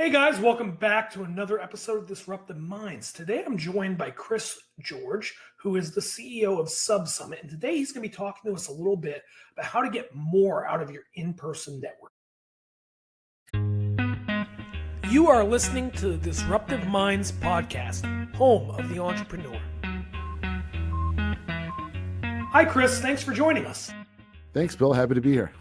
Hey guys, welcome back to another episode of Disruptive Minds. Today I'm joined by Chris George, who is the CEO of SubSummit. And today he's going to be talking to us a little bit about how to get more out of your in-person network. You are listening to the Disruptive Minds podcast, home of the entrepreneur. Hi Chris, thanks for joining us. Thanks, Bill. Happy to be here.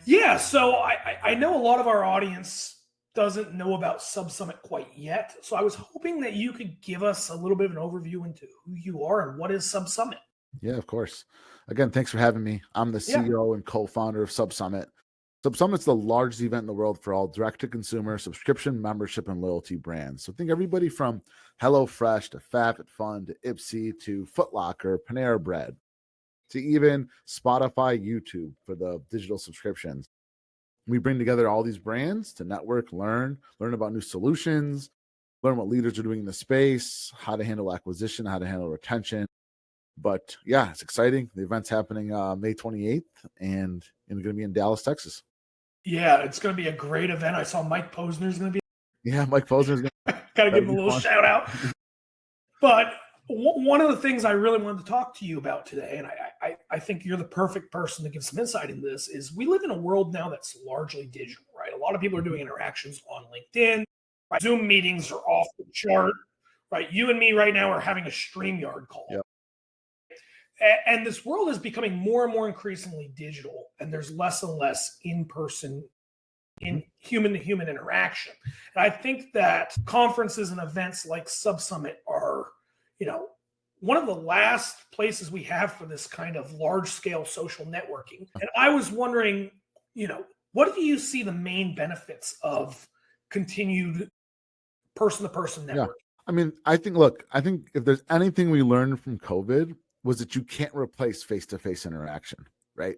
Yeah, so I know a lot of our audience doesn't know about SubSummit quite yet. So I was hoping that you could give us a little bit of an overview into who you are and what is SubSummit. Yeah, of course. Again, thanks for having me. I'm the CEO and co-founder of SubSummit. SubSummit's the largest event in the world for all direct-to-consumer subscription, membership, and loyalty brands. So think everybody from HelloFresh to FabFitFun to Ipsy to Foot Locker, Panera Bread, to even Spotify, YouTube for the digital subscriptions. We bring together all these brands to network, learn about new solutions, learn what leaders are doing in the space, how to handle acquisition, how to handle retention. But yeah, it's exciting. The event's happening May 28th and going to be in Dallas, Texas. Yeah, it's going to be a great event. I saw Mike Posner's going to be. Yeah, Mike Posner's going to. Got to give him a little shout out. But one of the things I really wanted to talk to you about today, and I think you're the perfect person to give some insight in this, is we live in a world now that's largely digital, right? A lot of people are doing interactions on LinkedIn, right? Zoom meetings are off the chart, right? You and me right now are having a StreamYard call. Yep. And this world is becoming more and more increasingly digital, and there's less and less in-person, in human-to-human interaction. And I think that conferences and events like SubSummit are, one of the last places we have for this kind of large-scale social networking. And I was wondering, what do you see the main benefits of continued person-to-person networking? Yeah. I think if there's anything we learned from COVID was that you can't replace face-to-face interaction, right?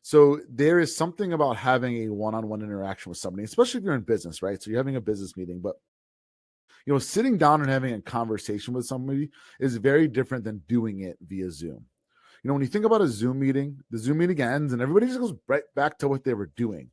So there is something about having a one-on-one interaction with somebody, especially if you're in business, right? So you're having a business meeting, but sitting down and having a conversation with somebody is very different than doing it via Zoom. When you think about a Zoom meeting, the Zoom meeting ends and everybody just goes right back to what they were doing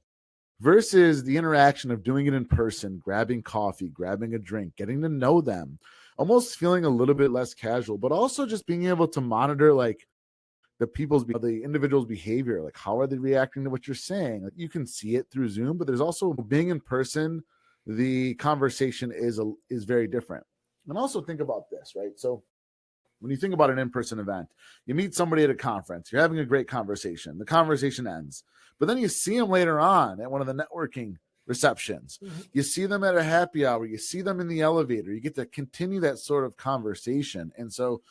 versus the interaction of doing it in person, grabbing coffee, grabbing a drink, getting to know them, almost feeling a little bit less casual, but also just being able to monitor the individual's behavior. Like, how are they reacting to what you're saying? Like, you can see it through Zoom, but there's also being in person. The conversation is very different. And also think about this, right? So when you think about an in-person event, you meet somebody at a conference, you're having a great conversation. The conversation ends, but then you see them later on at one of the networking receptions. You see them at a happy hour, you see them in the elevator, you get to continue that sort of conversation. And so,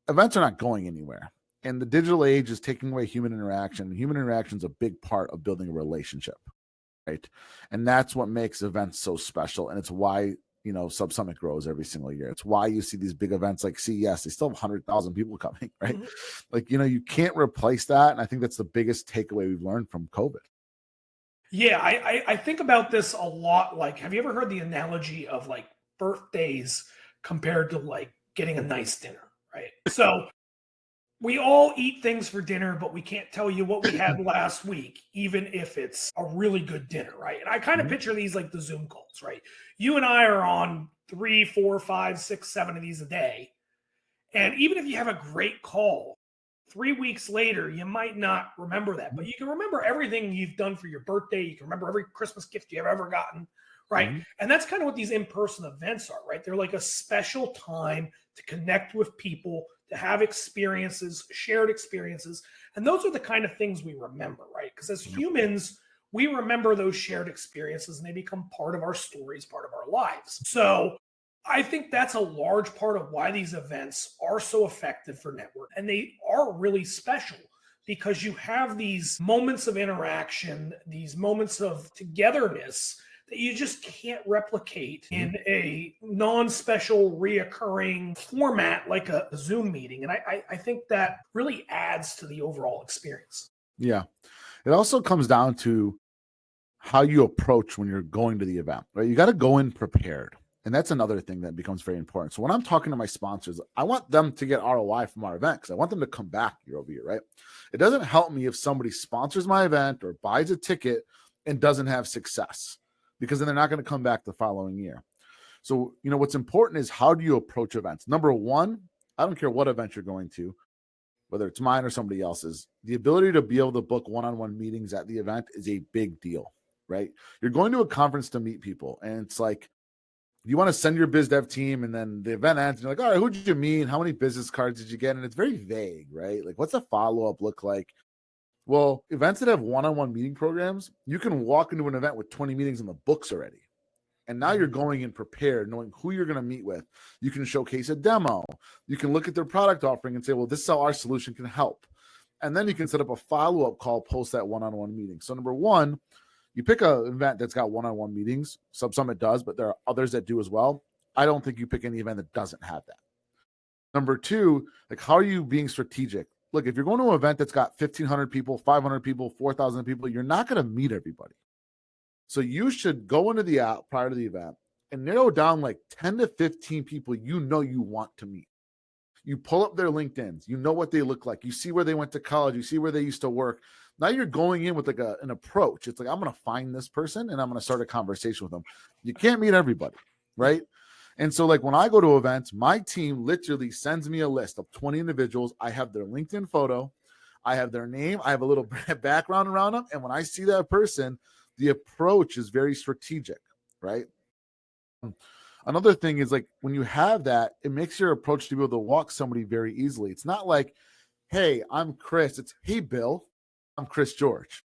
events are not going anywhere. And the digital age is taking away human interaction. Human interaction is a big part of building a relationship, right? And that's what makes events so special. And it's why, SubSummit grows every single year. It's why you see these big events like CES. They still have 100,000 people coming, right? You can't replace that. And I think that's the biggest takeaway we've learned from COVID. Yeah, I think about this a lot. Like, have you ever heard the analogy of like birthdays compared to like getting a nice dinner, right? So we all eat things for dinner, but we can't tell you what we had last week, even if it's a really good dinner, right? And I kind of picture these like the Zoom calls, right? You and I are on 3, 4, 5, 6, 7 of these a day. And even if you have a great call, 3 weeks later, you might not remember that, but you can remember everything you've done for your birthday. You can remember every Christmas gift you've ever gotten, right? And that's kind of what these in-person events are, right? They're like a special time to connect with people, to have experiences, shared experiences. And those are the kind of things we remember, right? Because as humans, we remember those shared experiences and they become part of our stories, part of our lives. So I think that's a large part of why these events are so effective for network. And they are really special because you have these moments of interaction, these moments of togetherness that you just can't replicate in a non-special reoccurring format like a Zoom meeting. And I think that really adds to the overall experience. Yeah. It also comes down to how you approach when you're going to the event, right? You got to go in prepared. And that's another thing that becomes very important. So when I'm talking to my sponsors, I want them to get ROI from our event because I want them to come back year over year, right? It doesn't help me if somebody sponsors my event or buys a ticket and doesn't have success. because then they're not going to come back the following year. So, what's important is how do you approach events? Number one, I don't care what event you're going to, whether it's mine or somebody else's, the ability to be able to book one-on-one meetings at the event is a big deal, right? You're going to a conference to meet people, and it's like, you want to send your biz dev team, and then the event ends, and you're like, all right, who did you meet? How many business cards did you get? And it's very vague, right? Like, what's a follow-up look like? Well, events that have one-on-one meeting programs, you can walk into an event with 20 meetings in the books already. And now you're going in prepared, knowing who you're going to meet with. You can showcase a demo. You can look at their product offering and say, well, this is how our solution can help. And then you can set up a follow-up call post that one-on-one meeting. So number one, you pick an event that's got one-on-one meetings. SubSummit does, but there are others that do as well. I don't think you pick any event that doesn't have that. Number two, like, how are you being strategic? Look, if you're going to an event that's got 1,500 people, 500 people, 4,000 people, you're not going to meet everybody. So you should go into the app prior to the event and narrow down like 10 to 15 people you want to meet. You pull up their LinkedIns, you know what they look like. You see where they went to college. You see where they used to work. Now you're going in with like an approach. It's like, I'm going to find this person and I'm going to start a conversation with them. You can't meet everybody, right? And so like when I go to events, my team literally sends me a list of 20 individuals. I have their LinkedIn photo. I have their name. I have a little background around them. And when I see that person, the approach is very strategic, right? Another thing is like when you have that, it makes your approach to be able to walk somebody very easily. It's not like, hey, I'm Chris. It's, hey, Bill, I'm Chris George.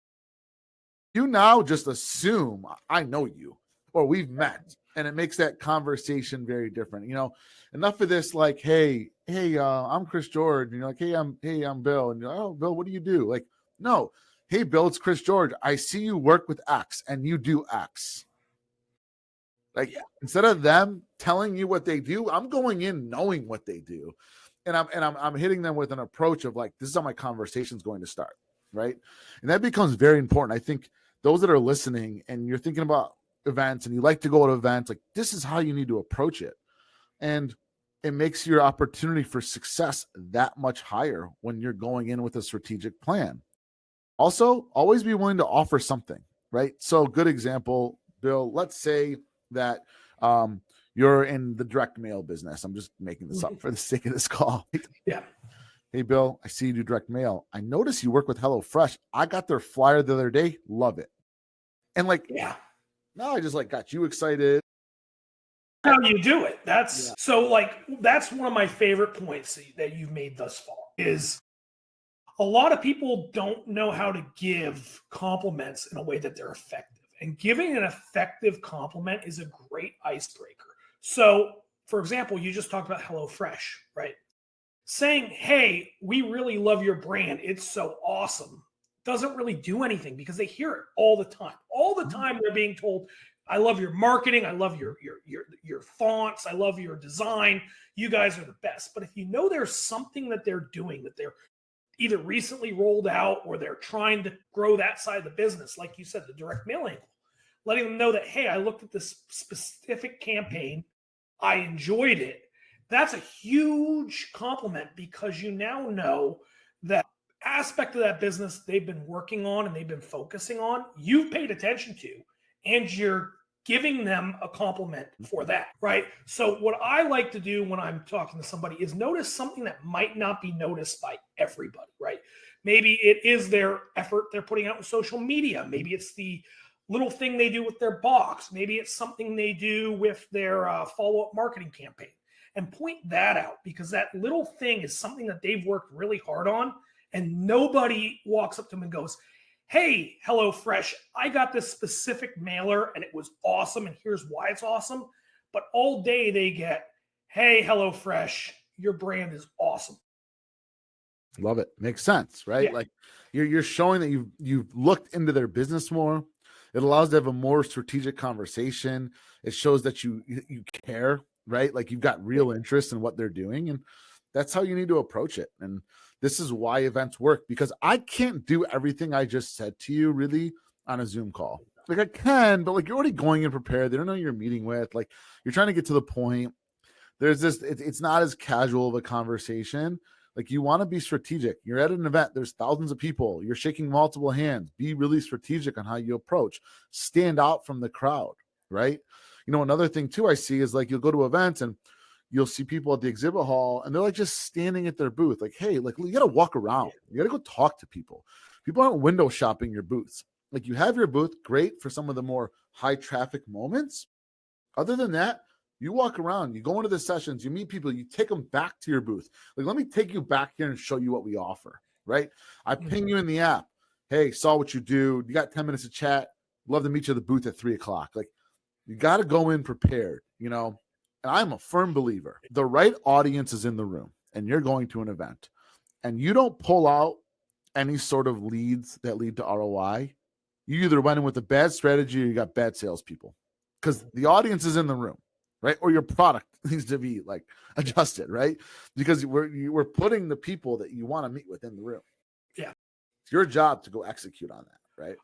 You now just assume I know you or we've met, and it makes that conversation very different. Enough of this like, hey, I'm Chris George. And you're like, hey, I'm Bill. And you're like, oh, Bill, what do you do? Like, no. Hey, Bill, it's Chris George. I see you work with X and you do X. Like, instead of them telling you what they do, I'm going in knowing what they do. And I'm hitting them with an approach of like, this is how my conversation is going to start, right? And that becomes very important. I think those that are listening and you're thinking about events and you like to go to events, like this is how you need to approach it. And it makes your opportunity for success that much higher when you're going in with a strategic plan. Also, always be willing to offer something, right? So good example, Bill, let's say that you're in the direct mail business. I'm just making this up for the sake of this call. Yeah. Hey, Bill, I see you do direct mail. I notice you work with HelloFresh. I got their flyer the other day. Love it. And like, now I just like got you excited. How you do it. So like, that's one of my favorite points that you've made thus far is a lot of people don't know how to give compliments in a way that they're effective. And giving an effective compliment is a great icebreaker. So, for example, you just talked about HelloFresh, right? Saying, hey, we really love your brand. It's so awesome. Doesn't really do anything because they hear it all the time. All the time they're being told, I love your marketing. I love your fonts. I love your design. You guys are the best. But if you know there's something that they're doing that they're either recently rolled out or they're trying to grow that side of the business, like you said, the direct mail angle, letting them know that, hey, I looked at this specific campaign. I enjoyed it. That's a huge compliment because you now know that aspect of that business they've been working on and they've been focusing on, you've paid attention to, and you're giving them a compliment for that, right? So what I like to do when I'm talking to somebody is notice something that might not be noticed by everybody, right? Maybe it is their effort they're putting out in social media. Maybe it's the little thing they do with their box. Maybe it's something they do with their follow-up marketing campaign. And point that out because that little thing is something that they've worked really hard on and nobody walks up to them and goes, hey, HelloFresh, I got this specific mailer and it was awesome and here's why it's awesome. But all day they get, hey, HelloFresh, your brand is awesome. Love it. Makes sense, right? Like you're showing that you've looked into their business more. It allows to have a more strategic conversation. It shows that you care, right? Like you've got real interest in what they're doing. And that's how you need to approach it. And this is why events work, because I can't do everything I just said to you really on a Zoom call. Like I can, but like you're already going in prepared. They don't know who you're meeting with. Like you're trying to get to the point. There's this, it's not as casual of a conversation. Like you want to be strategic. You're at an event. There's thousands of people. You're shaking multiple hands. Be really strategic on how you approach. Stand out from the crowd, right? Another thing too I see is like you'll go to events and you'll see people at the exhibit hall and they're like just standing at their booth. Like, hey, like you got to walk around. You got to go talk to people. People aren't window shopping your booths. Like you have your booth, great for some of the more high traffic moments. Other than that, you walk around, you go into the sessions, you meet people, you take them back to your booth. Like, let me take you back here and show you what we offer, right? I ping you in the app. Hey, saw what you do. You got 10 minutes to chat. Love to meet you at the booth at 3:00. Like, you got to go in prepared, And I'm a firm believer. The right audience is in the room and you're going to an event and you don't pull out any sort of leads that lead to ROI. You either went in with a bad strategy or you got bad salespeople because the audience is in the room, right? Or your product needs to be like adjusted, right? Because we're putting the people that you want to meet with in the room. Yeah. It's your job to go execute on that, right?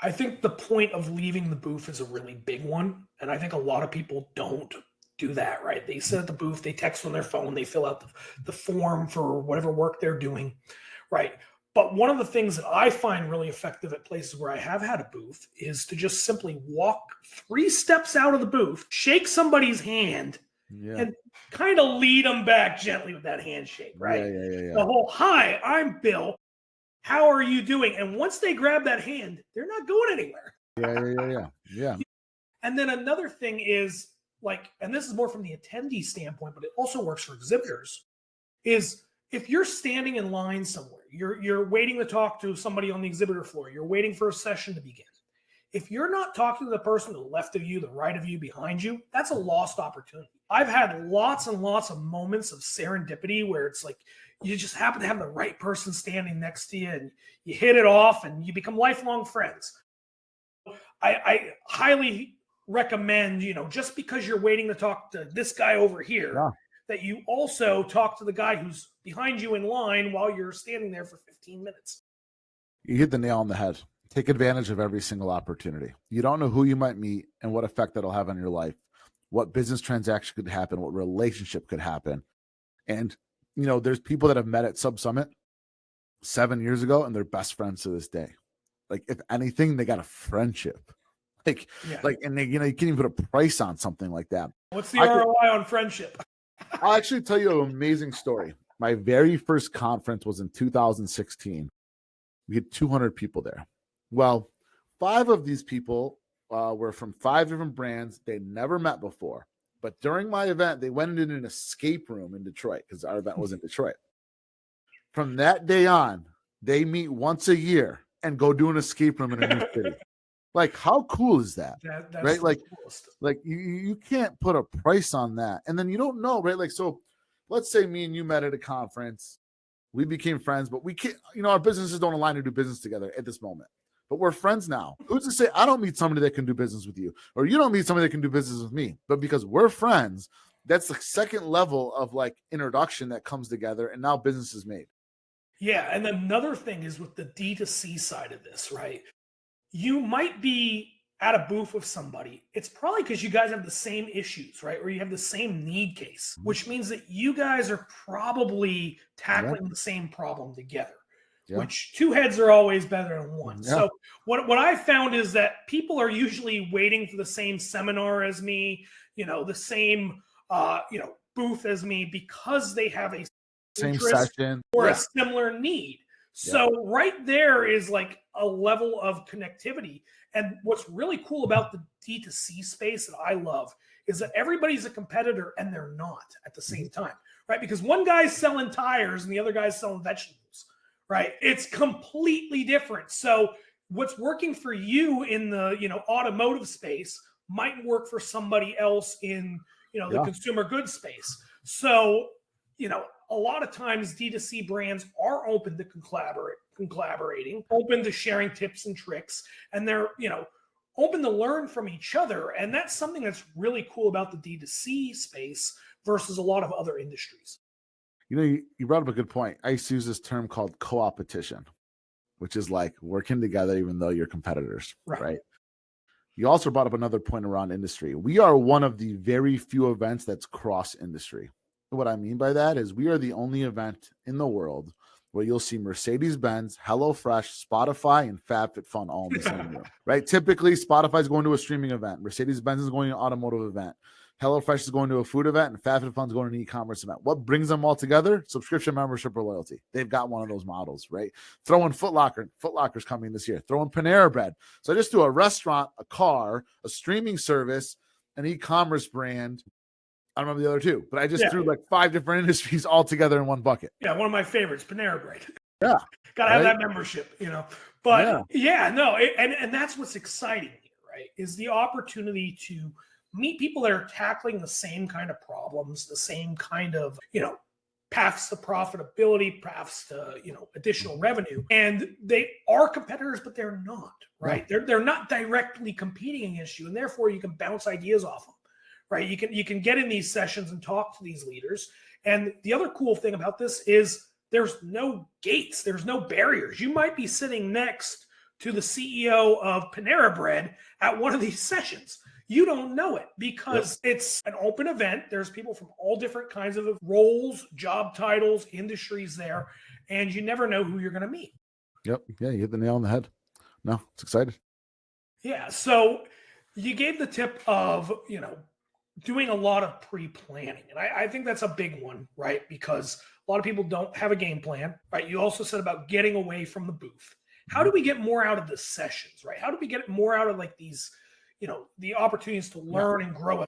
I think the point of leaving the booth is a really big one. And I think a lot of people don't do that, right? They sit at the booth, they text on their phone, they fill out the form for whatever work they're doing, right? But one of the things that I find really effective at places where I have had a booth is to just simply walk 3 steps out of the booth, shake somebody's hand, and kind of lead them back gently with that handshake, right? Yeah. The whole, hi, I'm Bill. How are you doing? And once they grab that hand, they're not going anywhere. Yeah. And then another thing is like, and this is more from the attendee standpoint, but it also works for exhibitors, is if you're standing in line somewhere, you're waiting to talk to somebody on the exhibitor floor, you're waiting for a session to begin. If you're not talking to the person to the left of you, the right of you, behind you, that's a lost opportunity. I've had lots and lots of moments of serendipity where it's like you just happen to have the right person standing next to you and you hit it off and you become lifelong friends. I highly recommend, just because you're waiting to talk to this guy over here, that you also talk to the guy who's behind you in line while you're standing there for 15 minutes. You hit the nail on the head. Take advantage of every single opportunity. You don't know who you might meet and what effect that'll have on your life, what business transaction could happen, what relationship could happen. And, there's people that have met at SubSummit 7 years ago and they're best friends to this day. Like, if anything, they got a friendship. And they, you can't even put a price on something like that. What's the ROI on friendship? I'll actually tell you an amazing story. My very first conference was in 2016. We had 200 people there. Well, 5 of these people were from 5 different brands they never met before. But during my event, they went into an escape room in Detroit because our event was in Detroit. From that day on, they meet once a year and go do an escape room in a new city. Like, how cool is that? That's right? Coolest. Like you can't put a price on that. And then you don't know, right? Like, so let's say me and you met at a conference. We became friends, but we can't, our businesses don't align to do business together at this moment. But we're friends now. Who's to say I don't meet somebody that can do business with you, or you don't meet somebody that can do business with me? But because we're friends, that's the second level of like introduction that comes together, and now business is made. Yeah, and another thing is with the D2C side of this, right? You might be at a booth with somebody. It's probably because you guys have the same issues, right? Or you have the same need case, which means that you guys are probably tackling the same problem together. Which 2 heads are always better than one. So what I found is that people are usually waiting for the same seminar as me, the same booth as me, because they have a same session or a similar need. So right there is like a level of connectivity. And what's really cool about the D2C space that I love is that everybody's a competitor and they're not at the same time, right? Because one guy's selling tires and the other guy's selling vegetables. Right. It's completely different. So what's working for you in the, automotive space might work for somebody else in, the consumer goods space. So, a lot of times D2C brands are open to collaborating, open to sharing tips and tricks, and they're, open to learn from each other. And that's something that's really cool about the D2C space versus a lot of other industries. You brought up a good point. I used to use this term called co-opetition, which is like working together even though you're competitors, right? You also brought up another point around industry. We are one of the very few events that's cross-industry. What I mean by that is we are the only event in the world where you'll see Mercedes-Benz, HelloFresh, Spotify, and FabFitFun all in the same room, right? Typically, Spotify is going to a streaming event. Mercedes-Benz is going to an automotive event. HelloFresh is going to a food event, and FabFitFun is going to an e-commerce event. What brings them all together? Subscription, membership, or loyalty. They've got one of those models, right? Throw in Foot Locker. Foot Locker's coming this year. Throw in Panera Bread. So I just do a restaurant, a car, a streaming service, an e-commerce brand. I don't remember the other two, but I just threw like 5 different industries all together in one bucket. Yeah, one of my favorites, Panera Bread. Yeah. Gotta have that membership, But and that's what's exciting here, right? Is the opportunity to meet people that are tackling the same kind of problems, the same kind of, paths to profitability, paths to, additional revenue. And they are competitors, but they're not, right? Yeah. They're not directly competing against you, and therefore you can bounce ideas off them. Right. You can get in these sessions and talk to these leaders. And the other cool thing about this is there's no gates. There's no barriers. You might be sitting next to the CEO of Panera Bread at one of these sessions. You don't know it because it's an open event. There's people from all different kinds of roles, job titles, industries there, and you never know who you're going to meet. Yep. Yeah, you hit the nail on the head. No, it's exciting. Yeah. So you gave the tip of, doing a lot of pre-planning. And I think that's a big one, right? Because a lot of people don't have a game plan, right? You also said about getting away from the booth. How do we get more out of the sessions, right? How do we get more out of like these, the opportunities to learn and grow?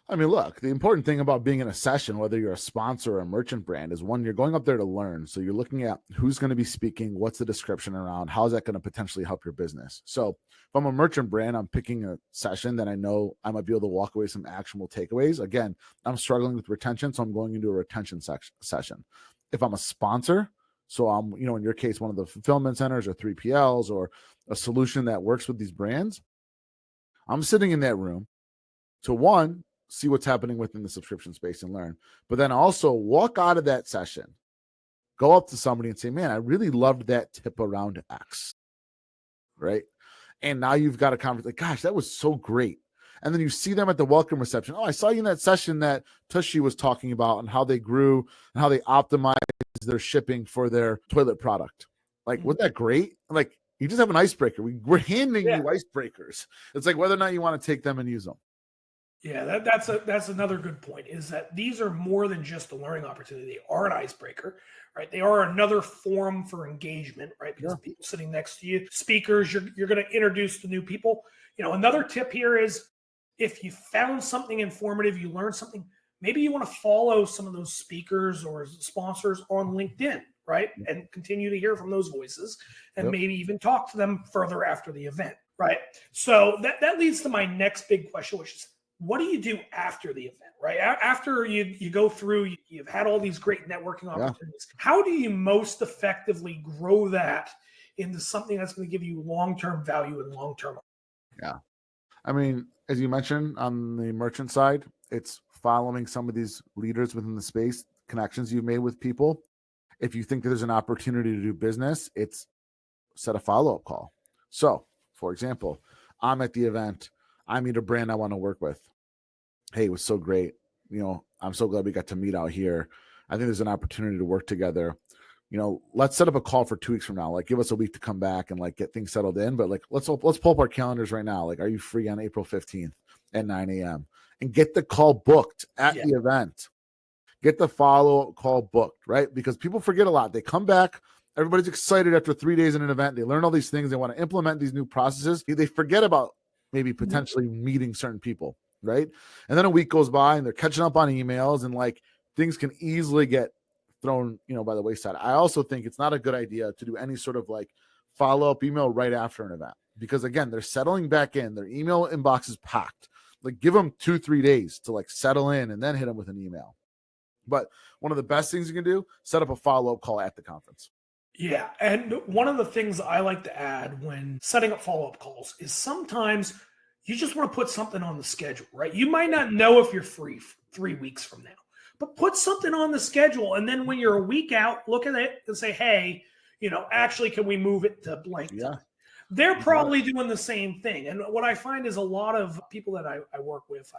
I mean, look, the important thing about being in a session, whether you're a sponsor or a merchant brand, is one, you're going up there to learn. So you're looking at who's going to be speaking, what's the description around, how is that going to potentially help your business? So if I'm a merchant brand, I'm picking a session that I know I might be able to walk away some actionable takeaways. Again, I'm struggling with retention, so I'm going into a retention session. If I'm a sponsor, so I'm, in your case, one of the fulfillment centers or 3PLs or a solution that works with these brands, I'm sitting in that room to one, see what's happening within the subscription space and learn, but then also walk out of that session, go up to somebody and say, man, I really loved that tip around X, right? And now you've got a conversation, like, gosh, that was so great. And then you see them at the welcome reception. Oh, I saw you in that session that Tushy was talking about and how they grew and how they optimized their shipping for their toilet product. Like, wasn't that great? Like, you just have an icebreaker. We're handing you icebreakers. It's like whether or not you want to take them and use them. Yeah, that's another good point, is that these are more than just a learning opportunity. They are an icebreaker, right? They are another forum for engagement, right? Because people sitting next to you, speakers, you're going to introduce the new people. Another tip here is if you found something informative, you learned something, maybe you want to follow some of those speakers or sponsors on LinkedIn, right? And continue to hear from those voices and maybe even talk to them further after the event, right? So that leads to my next big question, which is, what do you do after the event, right? After you go through, you've had all these great networking opportunities. How do you most effectively grow that into something that's going to give you long-term value and long-term? Yeah. I mean, as you mentioned on the merchant side, it's following some of these leaders within the space, connections you've made with people. If you think that there's an opportunity to do business, it's set a follow-up call. So, for example, I'm at the event. I meet a brand I want to work with. Hey, it was so great. I'm so glad we got to meet out here. I think there's an opportunity to work together. Let's set up a call for 2 weeks from now. Like, give us a week to come back and like get things settled in. But like, let's pull up our calendars right now. Like, are you free on April 15th at 9 a.m. and get the call booked at the event? Get the follow-up call booked, right? Because people forget a lot. They come back. Everybody's excited after 3 days in an event. They learn all these things. They want to implement these new processes. They forget about maybe potentially meeting certain people, right? And then a week goes by and they're catching up on emails and like things can easily get thrown, by the wayside. I also think it's not a good idea to do any sort of like follow-up email right after an event because again, they're settling back in. Their email inbox is packed. Like give them 2-3 days to like settle in and then hit them with an email. But one of the best things you can do, set up a follow-up call at the conference. Yeah. And one of the things I like to add when setting up follow-up calls is sometimes you just want to put something on the schedule, right? You might not know if you're free 3 weeks from now, but put something on the schedule. And then when you're a week out, look at it and say, hey, actually, can we move it to blank time? They're probably doing the same thing. And what I find is a lot of people that I work with,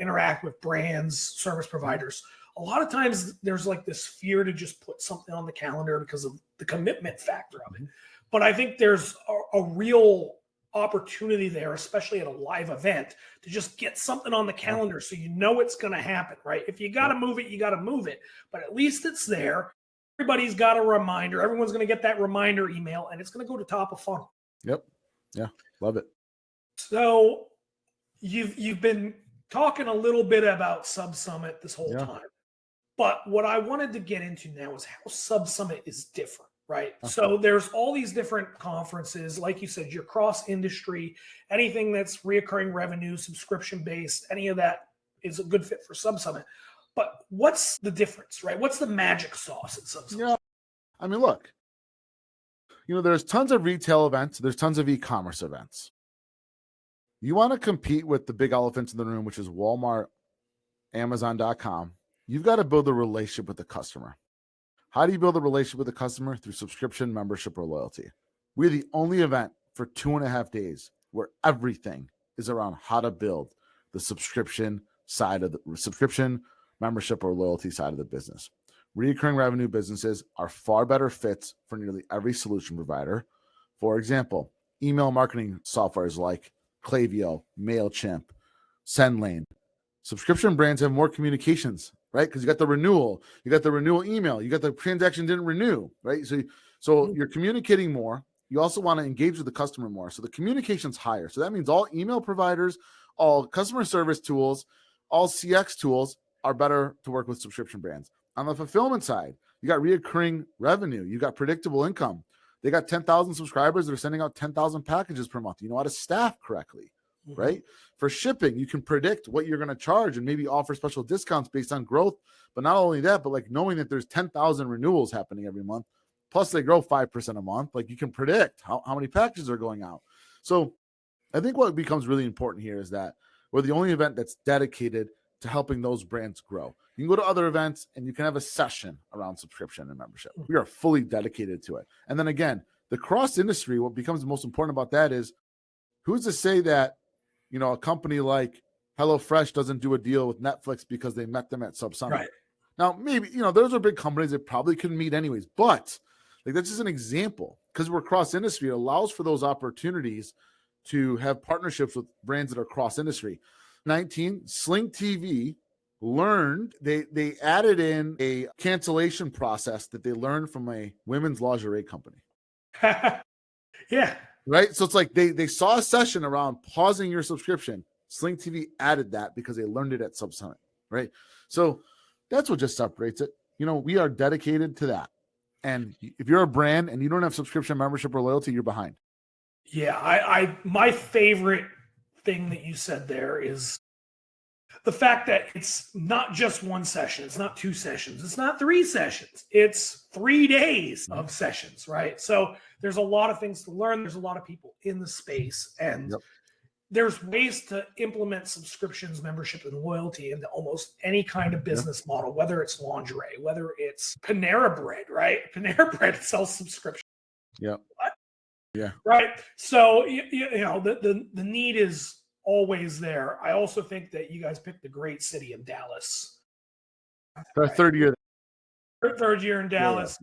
interact with brands, service providers. A lot of times there's like this fear to just put something on the calendar because of the commitment factor of it. But I think there's a real opportunity there, especially at a live event, to just get something on the calendar so you know it's going to happen, right? If you got to move it, you got to move it, but at least it's there. Everybody's got a reminder. Everyone's going to get that reminder email, and it's going to go to top of funnel. Yep. Yeah. Love it. So you've been talking a little bit about SubSummit this whole time, but what I wanted to get into now is how SubSummit is different, right? So there's all these different conferences, like you said, you're cross industry, anything that's reoccurring revenue, subscription based, any of that is a good fit for SubSummit. But what's the difference, right? What's the magic sauce at SubSummit? Yeah. I mean, look, there's tons of retail events. There's tons of e-commerce events. You want to compete with the big elephants in the room, which is Walmart, Amazon.com. You've got to build a relationship with the customer. How do you build a relationship with the customer? Through subscription, membership, or loyalty. We're the only event for 2.5 days where everything is around how to build the subscription side of the subscription, membership, or loyalty side of the business. Recurring revenue businesses are far better fits for nearly every solution provider. For example, email marketing softwares like Klaviyo, MailChimp, SendLane. Subscription brands have more communications, right? Because you got the renewal email, you got the transaction didn't renew, right? So you're communicating more. You also want to engage with the customer more. So the communication's higher. So that means all email providers, all customer service tools, all CX tools are better to work with subscription brands. On the fulfillment side, you got reoccurring revenue. You got predictable income. They got 10,000 subscribers that are sending out 10,000 packages per month. You know how to staff correctly, right? For shipping, you can predict what you're going to charge and maybe offer special discounts based on growth. But not only that, but like knowing that there's 10,000 renewals happening every month, plus they grow 5% a month, like you can predict how many packages are going out. So I think what becomes really important here is that we're the only event that's dedicated to helping those brands grow. You can go to other events and you can have a session around subscription and membership. We are fully dedicated to it. And then again, the cross industry, what becomes the most important about that is who's to say that, a company like HelloFresh doesn't do a deal with Netflix because they met them at SubSummit. Right. Now, maybe, those are big companies that probably couldn't meet anyways, but like that's just an example because we're cross industry. It allows for those opportunities to have partnerships with brands that are cross industry. 19, Sling TV learned, they added in a cancellation process that they learned from a women's lingerie company. Yeah. Right. So it's like they saw a session around pausing your subscription. Sling TV added that because they learned it at SubSummit. Right. So that's what just separates it. We are dedicated to that. And if you're a brand and you don't have subscription, membership, or loyalty, you're behind. Yeah. My favorite thing that you said there is the fact that it's not just one session. It's not 2 sessions. It's not 3 sessions. It's 3 days of sessions, right? So there's a lot of things to learn. There's a lot of people in the space, and there's ways to implement subscriptions, membership, and loyalty into almost any kind of business model, whether it's lingerie, whether it's Panera Bread, right? Panera Bread sells subscription. Yeah. What? Yeah. Right. So, the need is always there. I also think that you guys picked a great city in Dallas. Our third year. Third year in Dallas.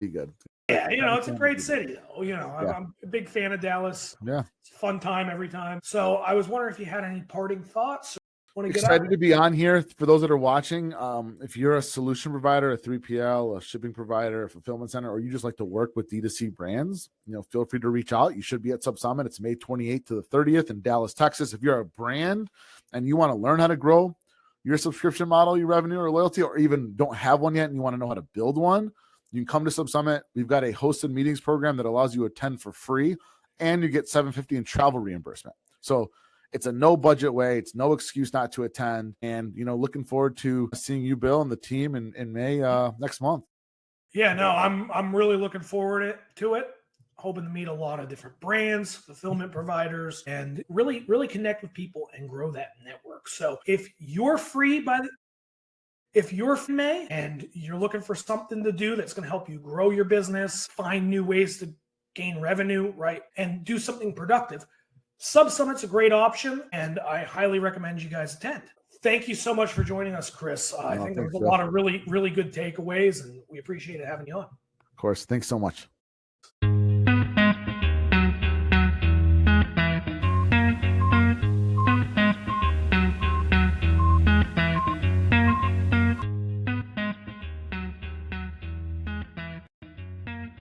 Be good. Yeah, it's a great city, though. I'm a big fan of Dallas. Yeah. It's a fun time every time. So I was wondering if you had any parting thoughts. Excited to be on here. For those that are watching, if you're a solution provider, a 3PL, a shipping provider, a fulfillment center, or you just like to work with D2C brands, feel free to reach out. You should be at SubSummit. It's May 28th to the 30th in Dallas, Texas. If you're a brand and you want to learn how to grow your subscription model, your revenue or loyalty, or even don't have one yet and you want to know how to build one, you can come to SubSummit. We've got a hosted meetings program that allows you to attend for free, and you get $750 in travel reimbursement. So it's a no budget way. It's no excuse not to attend. And, looking forward to seeing you, Bill, and the team in May next month. Yeah, no, I'm really looking forward to it. Hoping to meet a lot of different brands, fulfillment providers, and really, really connect with people and grow that network. So if you're free if you're from May and you're looking for something to do that's going to help you grow your business, find new ways to gain revenue, right, and do something productive, SubSummit's a great option, and I highly recommend you guys attend. Thank you so much for joining us, Chris. I think there was a lot of really, really good takeaways, and we appreciate having you on. Of course. Thanks so much.